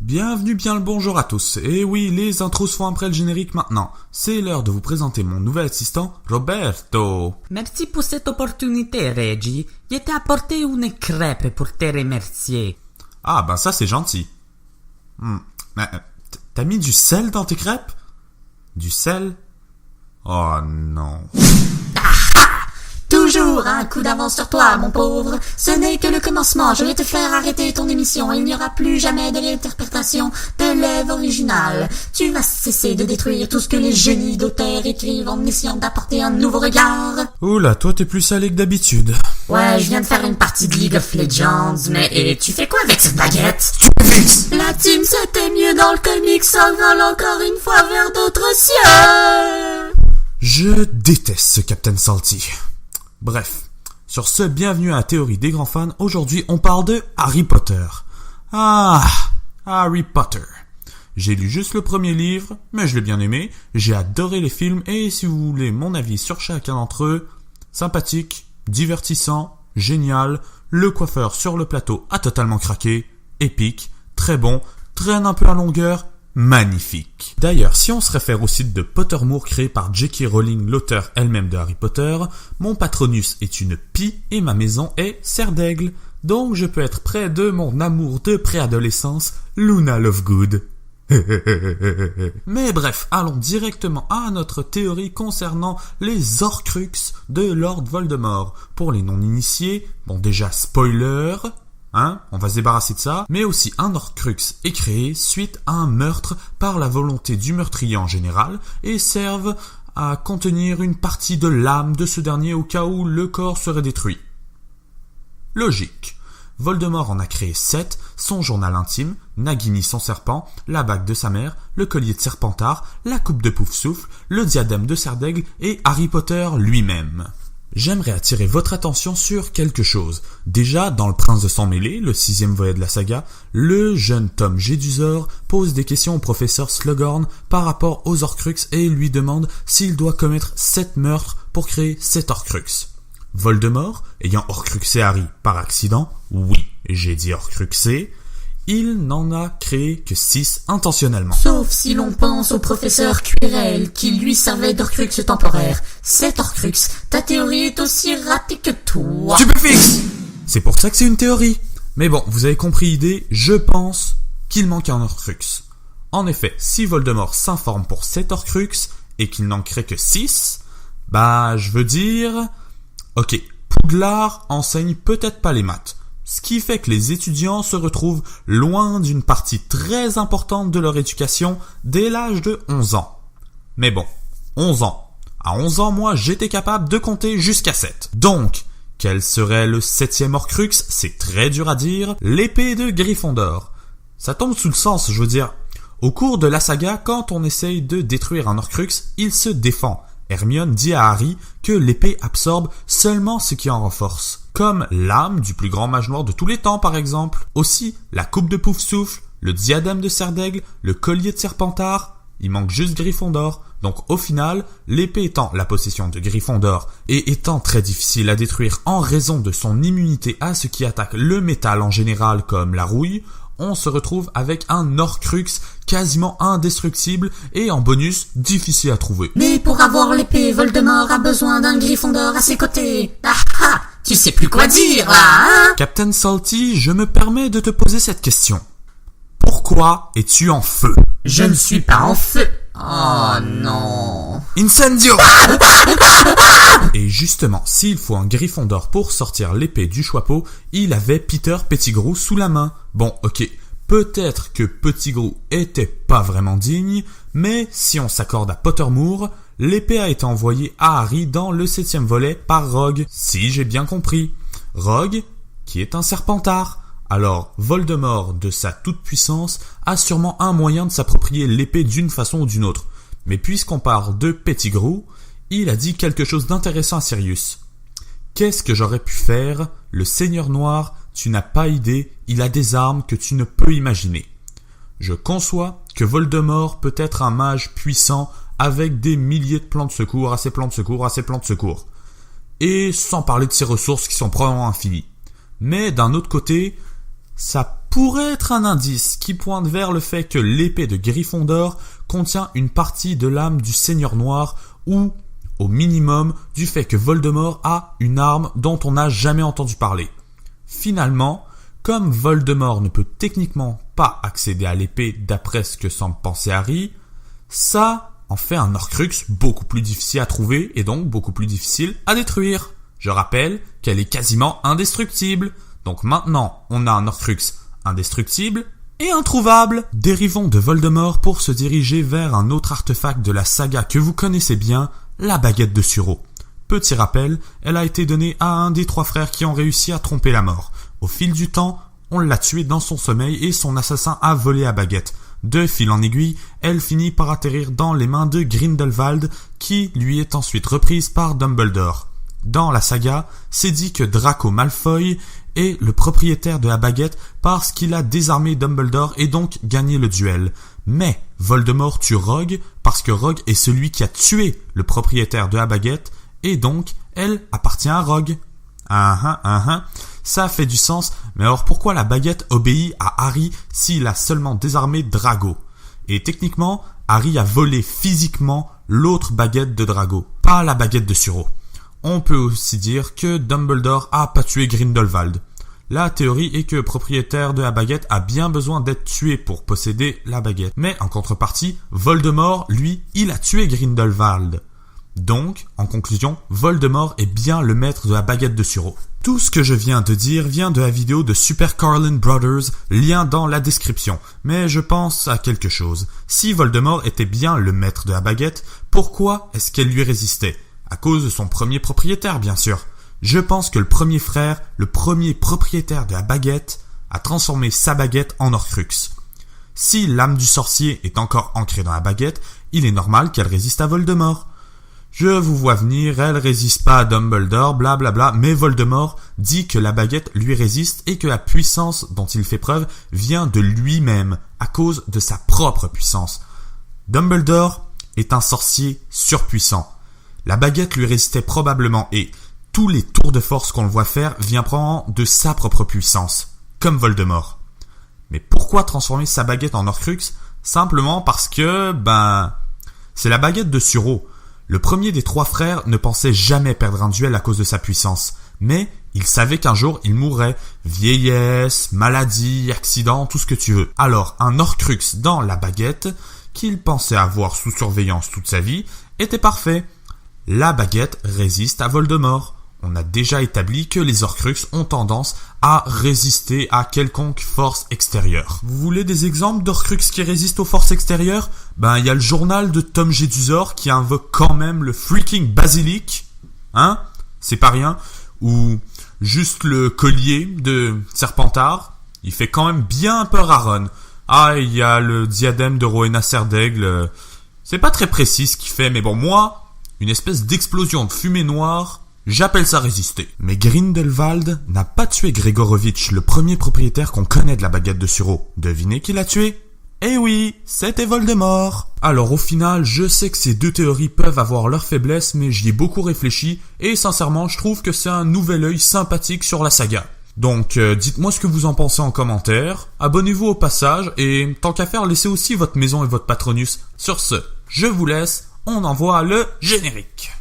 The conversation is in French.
Bienvenue, bien le bonjour à tous. Et oui, les intros se font après le générique maintenant. C'est l'heure de vous présenter mon nouvel assistant, Roberto. Merci pour cette opportunité, Reggie. Je t'ai apporté une crêpe pour te remercier. Ah, ben ça c'est gentil. Mais, t'as mis du sel dans tes crêpes? Du sel? Oh non. Toujours un coup d'avance sur toi, mon pauvre. Ce n'est que le commencement. Je vais te faire arrêter ton émission. Il n'y aura plus jamais de réinterprétation de l'œuvre originale. Tu vas cesser de détruire tout ce que les génies d'auteurs écrivent en essayant d'apporter un nouveau regard. Oula, toi t'es plus salé que d'habitude. Ouais, je viens de faire une partie de League of Legends, mais et tu fais quoi avec cette baguette? La team c'était mieux dans le comics, s'envole encore une fois vers d'autres cieux. Je déteste ce Captain Salty. Bref, sur ce, bienvenue à la théorie des grands fans. Aujourd'hui, on parle de Harry Potter. Ah, Harry Potter. J'ai lu juste le premier livre, mais je l'ai bien aimé. J'ai adoré les films et si vous voulez mon avis sur chacun d'entre eux, sympathique, divertissant, génial. Le coiffeur sur le plateau a totalement craqué, épique, très bon, traîne un peu à longueur. Magnifique. D'ailleurs, si on se réfère au site de Pottermore créé par J.K. Rowling, l'auteur elle-même de Harry Potter, mon patronus est une pie et ma maison est serre d'aigle. Donc je peux être près de mon amour de préadolescence, Luna Lovegood. Mais bref, allons directement à notre théorie concernant les Horcruxes de Lord Voldemort. Pour les non-initiés, bon déjà spoiler... on va se débarrasser de ça, mais aussi un Horcrux est créé suite à un meurtre par la volonté du meurtrier en général et servent à contenir une partie de l'âme de ce dernier au cas où le corps serait détruit. Logique. Voldemort en a créé 7, son journal intime, Nagini son serpent, la bague de sa mère, le collier de Serpentard, la coupe de Poufsouffle, le diadème de Serdaigle et Harry Potter lui-même. J'aimerais attirer votre attention sur quelque chose. Déjà, dans Le Prince de Sang Mêlé, le 6e volet de la saga, le jeune Tom Jedusor pose des questions au professeur Slughorn par rapport aux Horcruxes et lui demande s'il doit commettre 7 meurtres pour créer 7 Horcruxes. Voldemort, ayant Horcruxé Harry par accident, oui, j'ai dit Horcruxé, il n'en a créé que 6 intentionnellement. Sauf si l'on pense au professeur Quirrell, qui lui servait d'Horcrux temporaire. Cet Horcrux, ta théorie est aussi ratée que toi. Stupéfixe! C'est pour ça que c'est une théorie. Mais bon, vous avez compris l'idée, je pense qu'il manque un Horcrux. En effet, si Voldemort s'informe pour 7 Horcruxes et qu'il n'en crée que 6, je veux dire... Ok, Poudlard enseigne peut-être pas les maths. Ce qui fait que les étudiants se retrouvent loin d'une partie très importante de leur éducation dès l'âge de 11 ans. Mais bon, 11 ans. À 11 ans, moi, j'étais capable de compter jusqu'à 7. Donc, quel serait le 7e Horcrux? C'est très dur à dire. L'épée de Gryffondor. Ça tombe sous le sens, je veux dire. Au cours de la saga, quand on essaye de détruire un Horcrux, il se défend. Hermione dit à Harry que l'épée absorbe seulement ce qui en renforce. Comme l'âme du plus grand mage noir de tous les temps, par exemple. Aussi, la coupe de Poufsouffle, le diadème de Serdaigle, le collier de Serpentard. Il manque juste Gryffondor. Donc au final, l'épée étant la possession de Gryffondor et étant très difficile à détruire en raison de son immunité à ce qui attaque le métal en général comme la rouille, on se retrouve avec un Horcrux quasiment indestructible et en bonus difficile à trouver. Mais pour avoir l'épée, Voldemort a besoin d'un Gryffondor à ses côtés. Tu sais plus quoi dire là, hein? Captain Salty, je me permets de te poser cette question. Pourquoi es-tu en feu? Je ne suis pas en feu. Oh non. Incendio! Et justement, s'il faut un Gryffondor pour sortir l'épée du Choixpeau, il avait Peter Pettigrew sous la main. Bon, ok, peut-être que Pettigrew était pas vraiment digne, mais si on s'accorde à Pottermore, l'épée a été envoyée à Harry dans le 7e volet par Rogue, si j'ai bien compris. Rogue, qui est un Serpentard. Alors, Voldemort, de sa toute-puissance, a sûrement un moyen de s'approprier l'épée d'une façon ou d'une autre. Mais puisqu'on parle de Pettigrew, il a dit quelque chose d'intéressant à Sirius. Qu'est-ce que j'aurais pu faire? Le Seigneur Noir, tu n'as pas idée, il a des armes que tu ne peux imaginer. Je conçois que Voldemort peut être un mage puissant avec des milliers de plans de secours, à ses plans de secours, à ses plans de secours. Et sans parler de ses ressources qui sont probablement infinies. Mais d'un autre côté, ça pourrait être un indice qui pointe vers le fait que l'épée de Gryffondor contient une partie de l'âme du Seigneur Noir ou, au minimum, du fait que Voldemort a une arme dont on n'a jamais entendu parler. Finalement, comme Voldemort ne peut techniquement pas accéder à l'épée d'après ce que semble penser Harry, ça en fait un Horcrux beaucoup plus difficile à trouver et donc beaucoup plus difficile à détruire. Je rappelle qu'elle est quasiment indestructible. Donc maintenant, on a un Horcrux indestructible et introuvable. Dérivons de Voldemort pour se diriger vers un autre artefact de la saga que vous connaissez bien, la baguette de Suro. Petit rappel, elle a été donnée à un des 3 frères qui ont réussi à tromper la mort. Au fil du temps, on l'a tué dans son sommeil et son assassin a volé la baguette. De fil en aiguille, elle finit par atterrir dans les mains de Grindelwald qui lui est ensuite reprise par Dumbledore. Dans la saga, c'est dit que Draco Malfoy est le propriétaire de la baguette parce qu'il a désarmé Dumbledore et donc gagné le duel. Mais Voldemort tue Rogue parce que Rogue est celui qui a tué le propriétaire de la baguette et donc elle appartient à Rogue. Ça fait du sens, mais alors pourquoi la baguette obéit à Harry s'il a seulement désarmé Drago? Et techniquement, Harry a volé physiquement l'autre baguette de Drago, pas la baguette de Suro. On peut aussi dire que Dumbledore a pas tué Grindelwald. La théorie est que le propriétaire de la baguette a bien besoin d'être tué pour posséder la baguette. Mais en contrepartie, Voldemort, lui, il a tué Grindelwald. Donc, en conclusion, Voldemort est bien le maître de la baguette de Suro. Tout ce que je viens de dire vient de la vidéo de Super Carlin Brothers, lien dans la description. Mais je pense à quelque chose. Si Voldemort était bien le maître de la baguette, pourquoi est-ce qu'elle lui résistait? À cause de son premier propriétaire, bien sûr. Je pense que le premier frère, le premier propriétaire de la baguette, a transformé sa baguette en Horcrux. Si l'âme du sorcier est encore ancrée dans la baguette, il est normal qu'elle résiste à Voldemort. Je vous vois venir, elle résiste pas à Dumbledore, blablabla, mais Voldemort dit que la baguette lui résiste et que la puissance dont il fait preuve vient de lui-même, à cause de sa propre puissance. Dumbledore est un sorcier surpuissant. La baguette lui résistait probablement et tous les tours de force qu'on le voit faire vient prendre de sa propre puissance, comme Voldemort. Mais pourquoi transformer sa baguette en Horcrux? Simplement parce que, c'est la baguette de Suro. Le premier des 3 frères ne pensait jamais perdre un duel à cause de sa puissance, mais il savait qu'un jour il mourrait. Vieillesse, maladie, accident, tout ce que tu veux. Alors un Horcrux dans la baguette, qu'il pensait avoir sous surveillance toute sa vie, était parfait. La baguette résiste à Voldemort. On a déjà établi que les Horcrux ont tendance à résister à quelconque force extérieure. Vous voulez des exemples d'Horcrux qui résistent aux forces extérieures? Il y a le journal de Tom Jedusor qui invoque quand même le freaking basilic. C'est pas rien. Ou juste le collier de Serpentard. Il fait quand même bien peur à Ron. Il y a le diadème de Rowena Serdaigle. C'est pas très précis ce qu'il fait, mais bon, moi, une espèce d'explosion de fumée noire, j'appelle ça résister. Mais Grindelwald n'a pas tué Gregorovitch, le premier propriétaire qu'on connaît de la baguette de Suro. Devinez qui l'a tué? Eh oui, c'était Voldemort. Alors au final, je sais que ces 2 théories peuvent avoir leurs faiblesses, mais j'y ai beaucoup réfléchi, et sincèrement, je trouve que c'est un nouvel œil sympathique sur la saga. Donc dites-moi ce que vous en pensez en commentaire, abonnez-vous au passage, et tant qu'à faire, laissez aussi votre maison et votre Patronus. Sur ce, je vous laisse, on envoie le générique.